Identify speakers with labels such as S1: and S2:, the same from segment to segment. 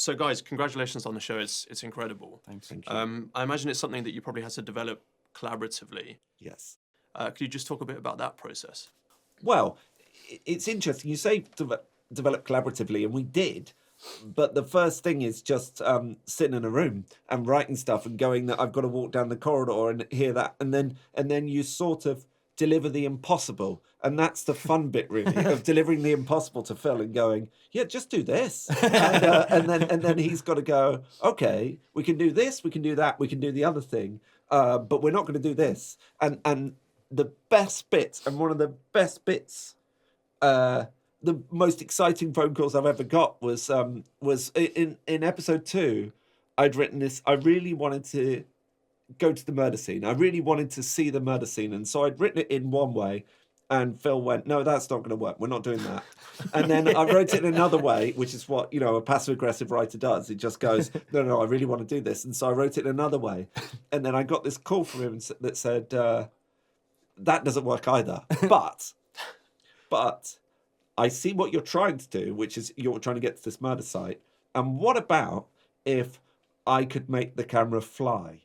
S1: So, guys, congratulations on the show. It's incredible.
S2: Thanks.
S3: Thank you.
S1: I imagine it's something that you probably had to develop collaboratively.
S3: Yes.
S1: Could you just talk a bit about that process?
S3: Well, it's interesting. You say develop collaboratively, and we did. But the first thing is just sitting in a room and writing stuff and going that I've got to walk down the corridor and hear that, and then you sort of deliver the impossible, and that's the fun bit really of delivering the impossible to Phil and going, yeah, just do this, and then he's got to go, okay, we can do this, we can do that, we can do the other thing, but we're not going to do this, and the best bits, and one of the best bits. The most exciting phone calls I've ever got was in episode 2. I'd written this. I really wanted to go to the murder scene. I really wanted to see the murder scene, and so I'd written it in one way, and Phil went, "No, that's not going to work. We're not doing that." And then I wrote it in another way, which is what a passive-aggressive writer does. It just goes, "No, I really want to do this," and so I wrote it in another way, and then I got this call from him that said, "That doesn't work either." But I see what you're trying to do, which is you're trying to get to this murder site. And what about if I could make the camera fly?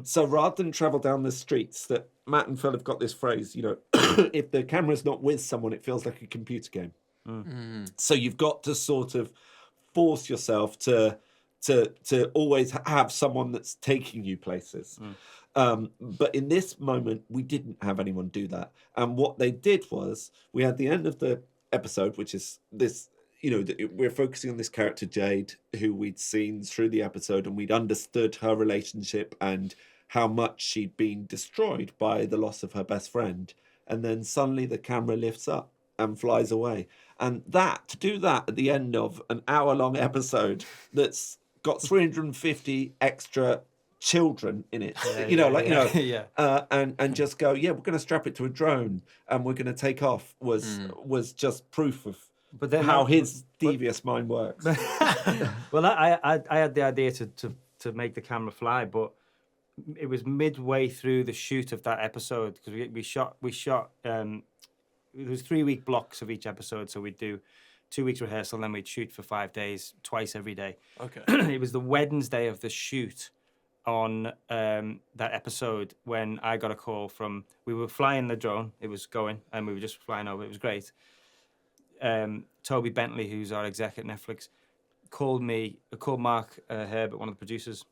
S3: So rather than travel down the streets, that Matt and Phil have got this phrase, if the camera's not with someone, it feels like a computer game. So you've got to sort of force yourself to always have someone that's taking you places. But in this moment, we didn't have anyone do that. And what they did was, we had the end of the episode, which is this, we're focusing on this character Jade, who we'd seen through the episode, and we'd understood her relationship and how much she'd been destroyed by the loss of her best friend. And then suddenly the camera lifts up and flies away. And to do that at the end of an hour-long episode that's got 350 extra children in it, and just go, yeah, we're going to strap it to a drone and we're going to take off was just proof of how his devious mind works.
S2: Well, I had the idea to make the camera fly, but it was midway through the shoot of that episode, because we shot it was 3-week blocks of each episode, so we'd do 2 weeks rehearsal, then we'd shoot for 5 days, twice every day.
S1: Okay.
S2: It was the Wednesday of the shoot on that episode when I got a call from, we were flying the drone, it was going, and we were just flying over, it was great. Toby Bentley, who's our exec at Netflix, called Mark Herbert, one of the producers,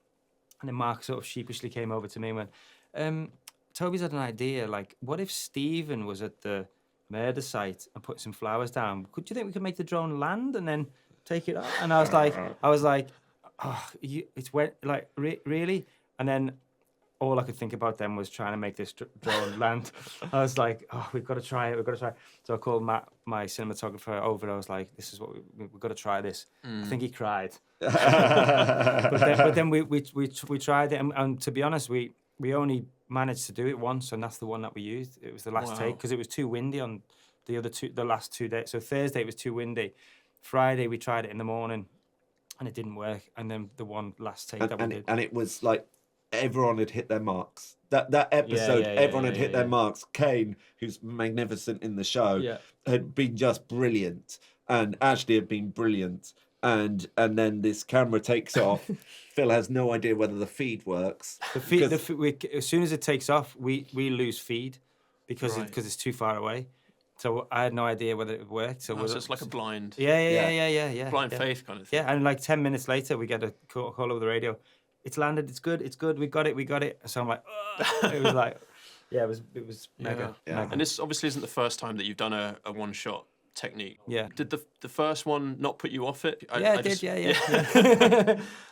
S2: and then Mark sort of sheepishly came over to me and went, Toby's had an idea, like, what if Stephen was at the murder site and put some flowers down? Do you think we could make the drone land and then take it up? And I was like, oh, it's wet, like, really? And then all I could think about then was trying to make this drone land. I was like, oh, we've got to try it. So I called Matt, my cinematographer, over. I was like, this is what we've got to try this. I think he cried. but then we tried it, and to be honest, we only managed to do it once, and that's the one that we used. It was the last take, because it was too windy on the last 2 days. So Thursday it was too windy. Friday we tried it in the morning, and it didn't work. And then the one last take that we did,
S3: and it was like everyone had hit their marks. That episode, everyone had hit their marks. Kane, who's magnificent in the show, had been just brilliant, and Ashley had been brilliant. And then this camera takes off. Phil has no idea whether the feed works.
S2: As soon as it takes off, we lose feed because it's too far away. So I had no idea whether it worked. So
S1: it's like a blind.
S2: Yeah.
S1: Blind faith kind of thing.
S2: Yeah, and like 10 minutes later, we get a call over the radio. It's landed. It's good. We got it. So I'm like, it was like, it was mega.
S1: And this obviously isn't the first time that you've done a one-shot technique.
S2: Yeah.
S1: Did the first one not put you off it?
S2: I did.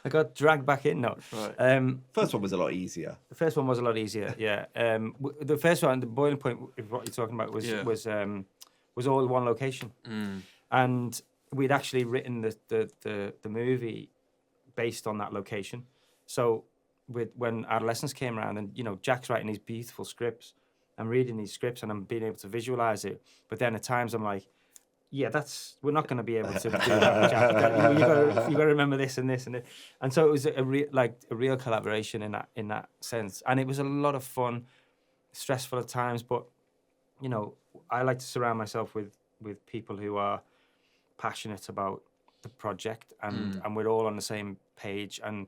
S2: I got dragged back in. No.
S3: Right. First one was a lot easier.
S2: The first one was a lot easier. Yeah. The first one, the boiling point, what you're talking about, was all one location, and we'd actually written the movie based on that location. So when Adolescence came around, and Jack's writing these beautiful scripts, I'm reading these scripts and I'm being able to visualize it, but then at times I'm like, we're not going to be able to do that, Jack. You got to remember this and this and this. And so it was a real collaboration in that sense, and it was a lot of fun, stressful at times, but I like to surround myself with people who are passionate about the project, and we're all on the same page, and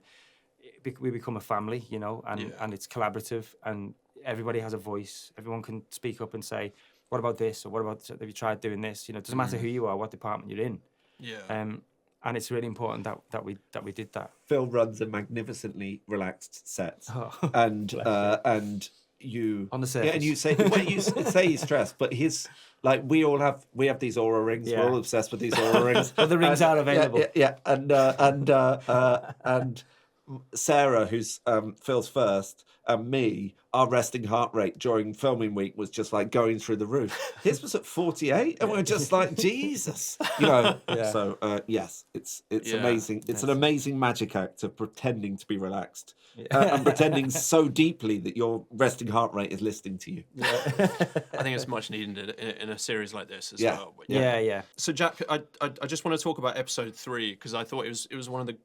S2: we become a family, you know, and it's collaborative, and everybody has a voice. Everyone can speak up and say, what about this, or what about, have you tried doing this? You know, it doesn't matter who you are, what department you're in.
S1: Yeah.
S2: And it's really important that we did that.
S3: Phil runs a magnificently relaxed set,
S2: Oh,
S3: and you
S2: on the surface.
S3: yeah, and you say say he's stressed, but he's like we have these aura rings.
S2: Yeah.
S3: We're all obsessed with these aura rings.
S2: But the rings are available.
S3: Yeah. And Sarah, who's Phil's first, and me, our resting heart rate during filming week was just like going through the roof. His was at 48, and we're just like, Jesus, you know.
S2: Yeah.
S3: So yes, it's
S1: Yeah.
S3: amazing. It's an amazing magic act of pretending to be relaxed and pretending so deeply that your resting heart rate is listening to you.
S1: I think it's much needed in a series like this as well. But
S2: Yeah.
S1: So Jack, I just want to talk about episode 3 because I thought it was one of the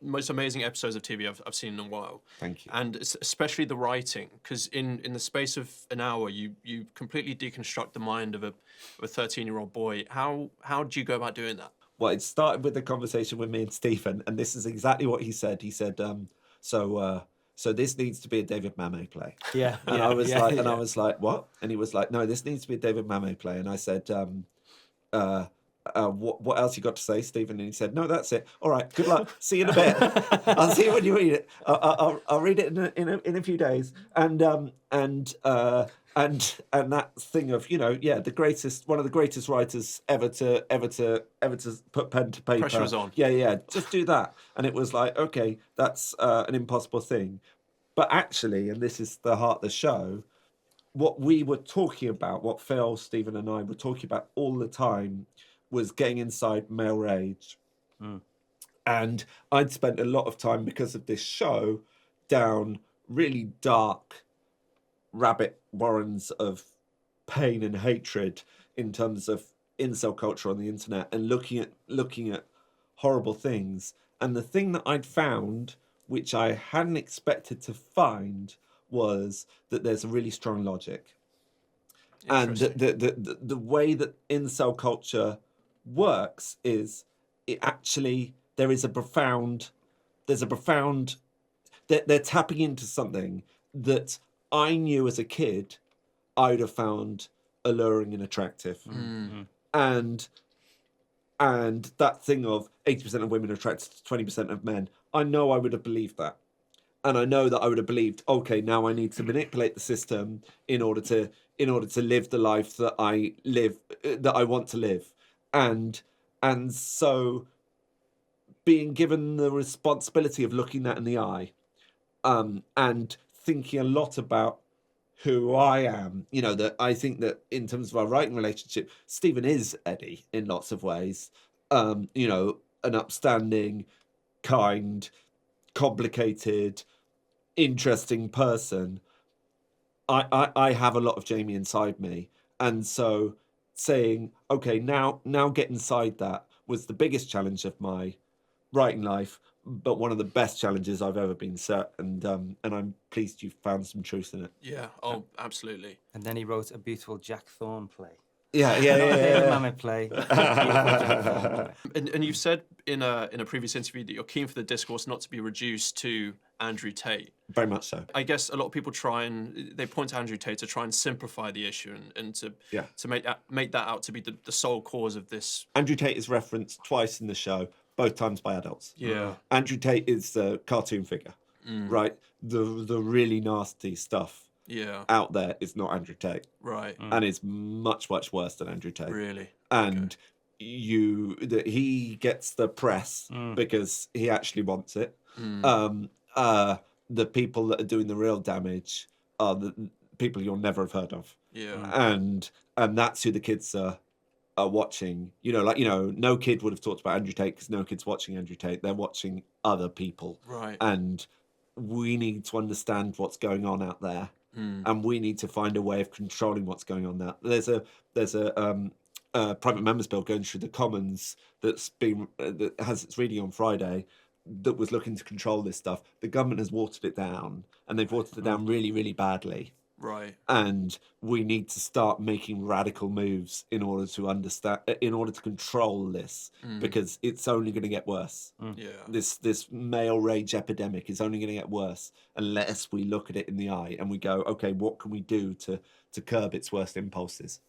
S1: most amazing episodes of TV I've seen in a while.
S3: Thank you.
S1: And especially the writing, because in the space of an hour, you completely deconstruct the mind of a 13-year-old boy. How do you go about doing that?
S3: Well, it started with a conversation with me and Stephen, and this is exactly what he said. He said, so this needs to be a David Mamet play.
S2: Yeah.
S3: And
S2: yeah,
S3: I was
S2: yeah,
S3: like,
S2: yeah.
S3: and I was like, what? And he was like, no, this needs to be a David Mamet play. And I said, what else you got to say, Stephen? And he said, no, that's it. All right, good luck. See you in a bit. I'll see you when you read it. I'll read it in a few days. And that thing of, you know, one of the greatest writers ever to put pen to paper.
S1: Pressure was on.
S3: Yeah, just do that. And it was like, okay, that's an impossible thing. But actually, and this is the heart of the show, what we were talking about, what Phil, Stephen and I were talking about all the time was getting inside male rage. And I'd spent a lot of time, because of this show, down really dark rabbit warrens of pain and hatred in terms of incel culture on the internet, and looking at horrible things. And the thing that I'd found, which I hadn't expected to find, was that there's a really strong logic. And the way that incel culture works is there's a profound they're tapping into something that I knew as a kid I'd have found alluring and attractive. And that thing of 80% of women are attracted to 20% of men, I know I would have believed that. And I know that I would have believed, okay, now I need to manipulate the system in order to live the life that I want to live. And so being given the responsibility of looking that in the eye, and thinking a lot about who I am, you know, that I think that in terms of our writing relationship, Stephen is Eddie in lots of ways, you know, an upstanding, kind, complicated, interesting person. I have a lot of Jamie inside me, and so saying, okay, now get inside that was the biggest challenge of my writing life, but one of the best challenges I've ever been set, and I'm pleased you've found some truth in it.
S1: Yeah. Oh, absolutely.
S2: And then he wrote a beautiful Jack Thorne play.
S3: Yeah.
S2: David Mamet play. Beautiful Jack Thorne play.
S1: And you've said in a previous interview that you're keen for the discourse not to be reduced to Andrew Tate.
S3: Very much so.
S1: I guess a lot of people they point to Andrew Tate to try and simplify the issue and to make that out to be the sole cause of this.
S3: Andrew Tate is referenced twice in the show, both times by adults.
S1: Yeah.
S3: Andrew Tate is the cartoon figure, right? The really nasty stuff out there is not Andrew Tate.
S1: Right.
S3: And it's much, much worse than Andrew Tate.
S1: Really?
S3: And he gets the press because he actually wants it. The people that are doing the real damage are the people you'll never have heard of.
S1: Yeah.
S3: And that's who the kids are watching. You know, like, you know, no kid would have talked about Andrew Tate because no kid's watching Andrew Tate. They're watching other people.
S1: Right.
S3: And we need to understand what's going on out there. And we need to find a way of controlling what's going on there. There's a private members bill going through the Commons that has its reading on Friday, that was looking to control this stuff. The government has watered it down, and they've watered it down really, really badly.
S1: Right.
S3: and we need to start making radical moves in order to control this, because it's only going to get worse.
S1: Yeah.
S3: This male rage epidemic is only going to get worse unless we look at it in the eye and we go, okay, what can we do to curb its worst impulses?